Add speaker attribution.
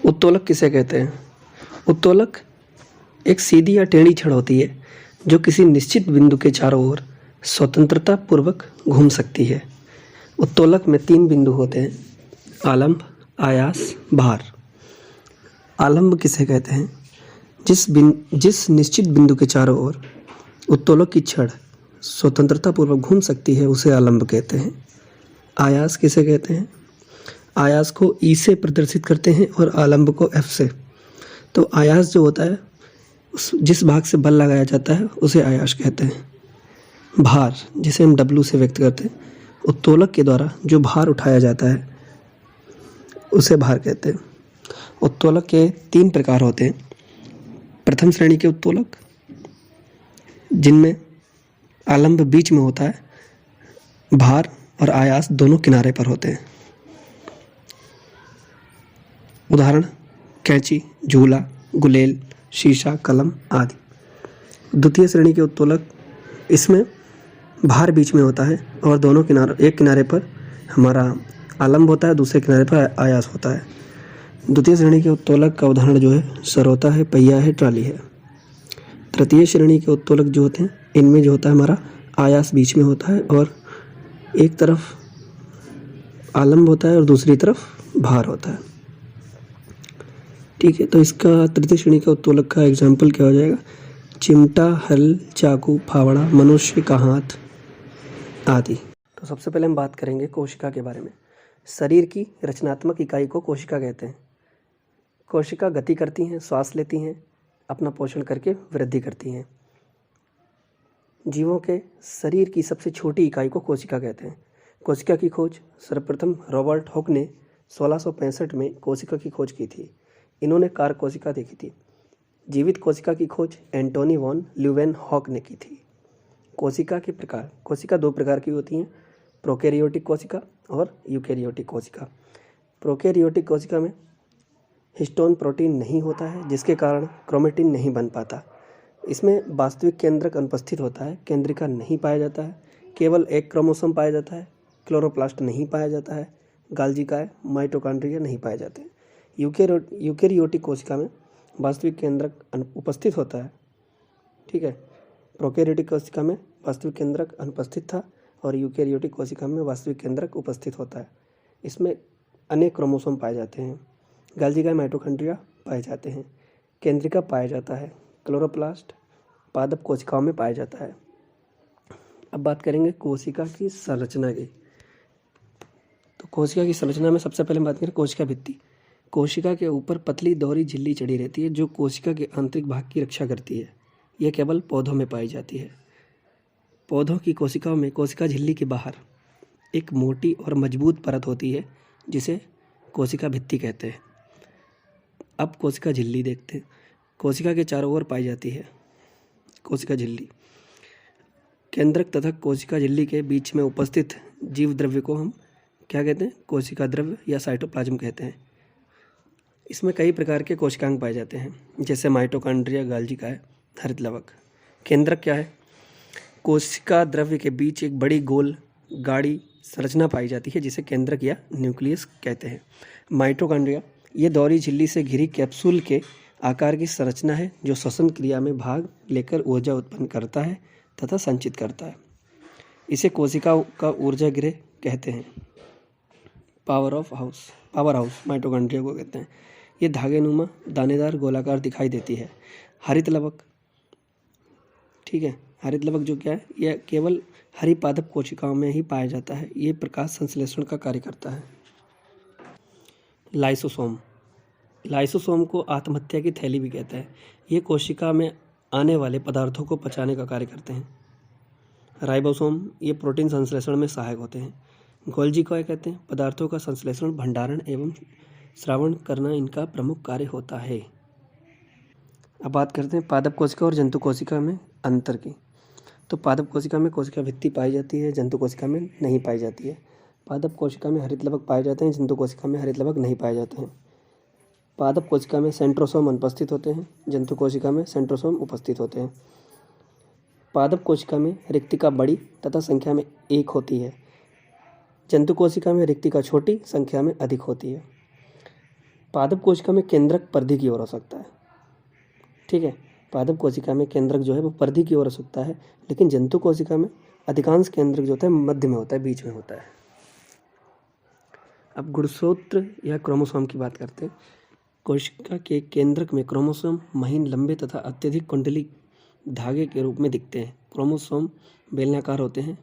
Speaker 1: उत्तोलक किसे कहते हैं? उत्तोलक एक सीधी या टेढ़ी छड़ होती है जो किसी निश्चित बिंदु के चारों ओर स्वतंत्रता पूर्वक घूम सकती है। उत्तोलक में 3 बिंदु होते हैं: आलंब, आयास, भार। आलंब किसे कहते हैं? जिस निश्चित बिंदु के चारों ओर उत्तोलक की छड़ स्वतंत्रता पूर्वक घूम सकती है उसे आलंब कहते हैं। आयास किसे कहते हैं? आयास को ई से प्रदर्शित करते हैं और आलंब को एफ से। तो आयास जो होता है जिस भाग से बल लगाया जाता है उसे आयास कहते हैं। भार जिसे हम डब्लू से व्यक्त करते हैं, उत्तोलक के द्वारा जो भार उठाया जाता है उसे भार कहते हैं। उत्तोलक के 3 प्रकार होते हैं। प्रथम श्रेणी के उत्तोलक जिनमें आलंब बीच में होता है, भार और आयास दोनों किनारे पर होते हैं। उदाहरण: कैंची, झूला, गुलेल, शीशा, कलम आदि। द्वितीय श्रेणी के उत्तोलक, इसमें भार बीच में होता है और दोनों एक किनारे पर हमारा आलंब होता है, दूसरे किनारे पर आयास होता है। द्वितीय श्रेणी के उत्तोलक का उदाहरण जो है सरोता है, पहिया है, ट्राली है। तृतीय श्रेणी के उत्तोलक जो होते हैं इनमें जो होता है हमारा आयास बीच में होता है और एक तरफ आलंब होता है और दूसरी तरफ भार होता है। ठीक है, तो इसका तृतीय श्रेणी का उत्तोलक का एग्जाम्पल क्या हो जाएगा? चिमटा, हल, चाकू, फावड़ा, मनुष्य का हाथ आदि। तो सबसे पहले हम बात करेंगे कोशिका के बारे में। शरीर की रचनात्मक इकाई को कोशिका कहते हैं। कोशिका गति करती हैं, श्वास लेती हैं, अपना पोषण करके वृद्धि करती हैं। जीवों के शरीर की सबसे छोटी इकाई को कोशिका कहते हैं। कोशिका की खोज सर्वप्रथम रॉबर्ट हुक ने 1665 में कोशिका की खोज की थी। इन्होंने कार्य कोशिका देखी थी। जीवित कोशिका की खोज एंटोनी वॉन ल्यूवेनहॉक ने की थी। कोशिका के प्रकार, कोशिका 2 प्रकार की होती हैं: प्रोकैरियोटिक कोशिका और यूकैरियोटिक कोशिका। प्रोकैरियोटिक कोशिका में हिस्टोन प्रोटीन नहीं होता है जिसके कारण क्रोमेटिन नहीं बन पाता। इसमें वास्तविक केंद्रक अनुपस्थित होता है, केंद्रिका नहीं पाया जाता है, केवल एक क्रोमोसोम पाया जाता है, क्लोरोप्लास्ट नहीं पाया जाता है, गाल्जिकाए, माइटोकॉन्ड्रिया नहीं पाए जाते हैं। यूकैरियोटिक कोशिका में वास्तविक केंद्रक उपस्थित होता है। ठीक है, प्रोकैरियोटिक कोशिका में वास्तविक केंद्रक अनुपस्थित था और यूकैरियोटिक कोशिका में वास्तविक केंद्रक उपस्थित होता है। इसमें अनेक क्रोमोसोम पाए जाते हैं, गाल्जिकाए, माइटोकॉन्ड्रिया पाए जाते हैं, केंद्रिका पाया जाता है, क्लोरोप्लास्ट पादप कोशिकाओं में पाया जाता है। अब बात करेंगे कोशिका की संरचना की। तो कोशिका की संरचना में सबसे पहले बात करें कोशिका भित्ति। कोशिका के ऊपर पतली दोहरी झिल्ली चढ़ी रहती है जो कोशिका के आंतरिक भाग की रक्षा करती है। यह केवल पौधों में पाई जाती है। पौधों की कोशिकाओं में कोशिका झिल्ली के बाहर एक मोटी और मजबूत परत होती है जिसे कोशिका भित्ति कहते हैं। अब कोशिका झिल्ली देखते हैं। कोशिका के चारों ओर पाई जाती है कोशिका झिल्ली। केंद्रक तथा कोशिका झिल्ली के बीच में उपस्थित जीव द्रव्य को हम क्या कहते हैं? कोशिका द्रव्य या साइटोप्लाज्म कहते हैं। इसमें कई प्रकार के कोशिकांग पाए जाते हैं जैसे माइटोकॉन्ड्रिया, गाल्जिकाए, हरित लवक। केंद्रक क्या है? कोशिका द्रव्य के बीच एक बड़ी गोल गाढ़ी संरचना पाई जाती है जिसे केंद्रक या न्यूक्लियस कहते हैं। माइटोकॉन्ड्रिया ये दोहरी झिल्ली से घिरी कैप्सूल के आकार की संरचना है जो श्वसन क्रिया में भाग लेकर ऊर्जा उत्पन्न करता है तथा संचित करता है। इसे कोशिका का ऊर्जा गृह कहते हैं। पावर हाउस माइटोकॉन्ड्रिया को कहते हैं। ये धागेनुमा दानेदार गोलाकार दिखाई देती है। हरित लवक, ठीक है, हरित लवक जो क्या है, यह केवल हरी पादप कोशिकाओं में ही पाया जाता है। ये प्रकाश संश्लेषण का कार्य करता है। लाइसोसोम को आत्महत्या की थैली भी कहते हैं। ये कोशिका में आने वाले पदार्थों को पचाने का कार्य करते हैं। राइबोसोम ये प्रोटीन संश्लेषण में सहायक होते हैं। गोल्जी को कहते हैं पदार्थों का संश्लेषण, भंडारण एवं श्रावण करना इनका प्रमुख कार्य होता है। अब बात करते हैं पादप कोशिका और जंतु कोशिका में अंतर की। तो पादप कोशिका में कोशिका भित्ति पाई जाती है, जंतु कोशिका में नहीं पाई जाती है। पादप कोशिका में हरित लवक पाए जाते हैं, जंतु कोशिका में हरित लवक नहीं पाए जाते हैं। पादप कोशिका में सेंट्रोसोम अनुपस्थित होते हैं, जंतु कोशिका में सेंट्रोसोम उपस्थित होते हैं। पादप कोशिका में रिक्तिका बड़ी तथा संख्या में 1 होती है, जंतु कोशिका में रिक्तिका छोटी संख्या में अधिक होती है। पादप कोशिका में केंद्रक परिधि की ओर हो सकता है, ठीक है। पादप कोशिका में केंद्रक जो है वो परिधि की ओर हो सकता है, लेकिन जंतु कोशिका में अधिकांश केंद्रक जो होता है मध्य में होता है, बीच में होता है। अब गुणसूत्र या क्रोमोसोम की बात करते हैं। कोशिका के केंद्रक में क्रोमोसोम महीन, लंबे तथा अत्यधिक कुंडली धागे के रूप में दिखते हैं। क्रोमोसोम बेलनाकार होते हैं